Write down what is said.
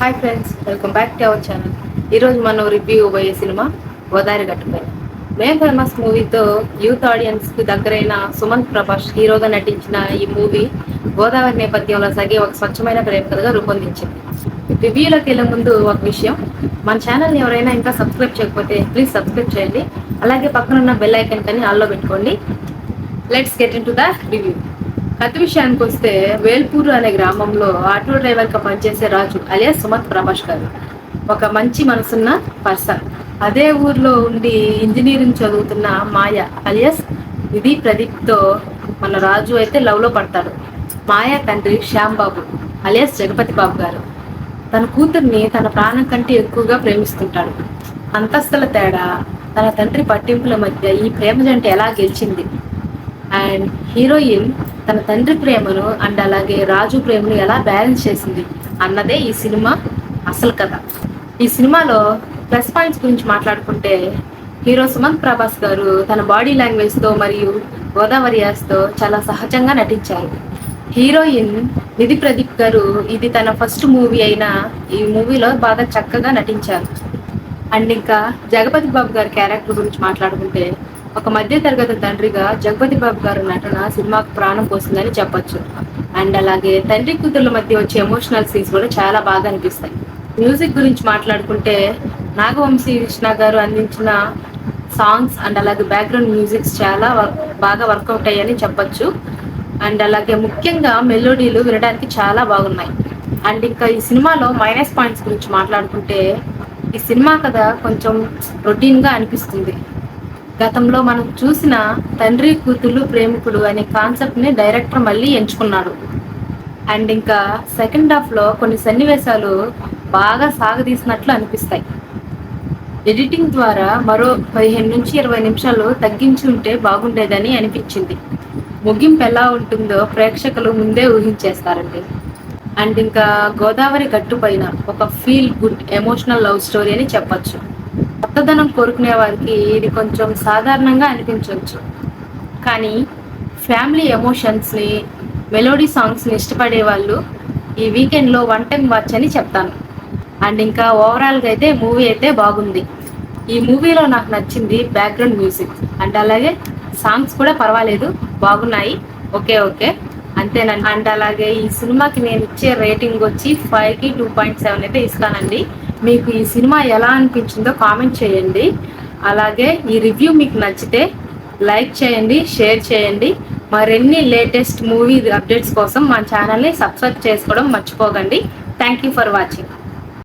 Hi friends, welcome back to our channel. ఈరోజు మనం review ఇవ్వబోయే cinema Godavari గట్టుపై. మేం ఫేమస్ మూవీతో యూత్ ఆడియన్స్కి దగ్గరైన సుమంత్ ప్రభాస్ హీరోగా నటించిన ఈ మూవీ గోదావరి నేపథ్యంలో సాగే ఒక స్వచ్ఛమైన ప్రేమ కథగా రూపొందించింది. రివ్యూలోకి వెళ్ళే ముందు ఒక విషయం, మన ఛానల్ని ఎవరైనా ఇంకా సబ్స్క్రైబ్ చేయకపోతే ప్లీజ్ సబ్స్క్రైబ్ చేయండి. అలాగే పక్కన ఉన్న బెల్ ఐకన్ కానీ ఆల్లో పెట్టుకోండి. Let's get in to the review. కథ విషయానికి వస్తే, వేల్పూరు అనే గ్రామంలో ఆటో డ్రైవర్గా పనిచేసే రాజు అలియాస్ సుమంత్ ప్రభాస్ గారు ఒక మంచి మనసున్న పర్సన్. అదే ఊర్లో ఉండి ఇంజనీరింగ్ చదువుతున్న మాయ అలియాస్ నిధి ప్రదీప్తో మన రాజు అయితే లవ్లో పడతాడు. మాయ తండ్రి శ్యాంబాబు అలియాస్ జగపతి బాబు గారు తన కూతుర్ని తన ప్రాణం కంటే ఎక్కువగా ప్రేమిస్తుంటాడు. అంతస్తుల తేడా, తన తండ్రి పట్టింపుల మధ్య ఈ ప్రేమ జంట ఎలా గెలిచింది, అండ్ హీరోయిన్ తన తండ్రి ప్రేమను అండ్ అలాగే రాజు ప్రేమను ఎలా బ్యాలెన్స్ చేసింది అన్నదే ఈ సినిమా అసలు కథ. ఈ సినిమాలో ప్లస్ పాయింట్స్ గురించి మాట్లాడుకుంటే, హీరో సుమంత్ ప్రభాస్ గారు తన బాడీ లాంగ్వేజ్తో మరియు గోదావరి యాస్తో చాలా సహజంగా నటించారు. హీరోయిన్ నిధి ప్రదీప్ గారు ఇది తన ఫస్ట్ మూవీ అయినా ఈ మూవీలో బాగా చక్కగా నటించారు. అండ్ ఇంకా జగపతి బాబు గారి క్యారెక్టర్ గురించి మాట్లాడుకుంటే, ఒక మధ్య తరగతి తండ్రిగా జగపతి బాబు గారి నటన సినిమాకు ప్రాణం పోసిందని చెప్పొచ్చు. అండ్ అలాగే తండ్రి కూతుర్ల మధ్య వచ్చే ఎమోషనల్ సీన్స్ కూడా చాలా బాగా అనిపిస్తాయి. మ్యూజిక్ గురించి మాట్లాడుకుంటే, నాగవంశీ కృష్ణ గారు అందించిన సాంగ్స్ అండ్ అలాగే బ్యాక్గ్రౌండ్ మ్యూజిక్స్ చాలా బాగా వర్కౌట్ అయ్యాయని చెప్పొచ్చు. అండ్ అలాగే ముఖ్యంగా మెలోడీలు వినడానికి చాలా బాగున్నాయి. అండ్ ఇంకా ఈ సినిమాలో మైనస్ పాయింట్స్ గురించి మాట్లాడుకుంటే, ఈ సినిమా కథ కొంచెం రొటీన్గా అనిపిస్తుంది. గతంలో మనం చూసిన తండ్రి కూతురు ప్రేమికుడు అనే కాన్సెప్ట్ని డైరెక్టర్ మళ్ళీ ఎంచుకున్నాడు. అండ్ ఇంకా సెకండ్ హాఫ్లో కొన్ని సన్నివేశాలు బాగా సాగదీసినట్లు అనిపిస్తాయి. ఎడిటింగ్ ద్వారా మరో 15 నుంచి 20 నిమిషాలు తగ్గించి ఉంటే బాగుండేదని అనిపించింది. ముగింపు ఎలా ఉంటుందో ప్రేక్షకులు ముందే ఊహించేస్తారండి. అండ్ ఇంకా గోదావరి గట్టు పైన ఒక feel good emotional love story అని చెప్పచ్చు. కొత్తదనం కోరుకునే వారికి ఇది కొంచెం సాధారణంగా అనిపించవచ్చు, కానీ ఫ్యామిలీ ఎమోషన్స్ని, మెలోడీ సాంగ్స్ని ఇష్టపడే వాళ్ళు ఈ వీకెండ్లో వన్ టైం వాచ్ అని చెప్తాను. అండ్ ఇంకా ఓవరాల్గా అయితే మూవీ అయితే బాగుంది. ఈ మూవీలో నాకు నచ్చింది బ్యాక్గ్రౌండ్ మ్యూజిక్ అండ్ అలాగే సాంగ్స్ కూడా పర్వాలేదు, బాగున్నాయి. ఓకే అంతేనండి. అండ్ అలాగే ఈ సినిమాకి నేను ఇచ్చే రేటింగ్ వచ్చి 5కి 2.7 అయితే ఇస్తానండి. మీకు ఈ సినిమా ఎలా అనిపించిందో కామెంట్ చేయండి. అలాగే ఈ రివ్యూ మీకు నచ్చితే లైక్ చేయండి, షేర్ చేయండి. మరిన్ని లేటెస్ట్ మూవీ అప్డేట్స్ కోసం మా ఛానల్ని సబ్స్క్రైబ్ చేసుకోవడం మర్చిపోకండి. Thank you for watching.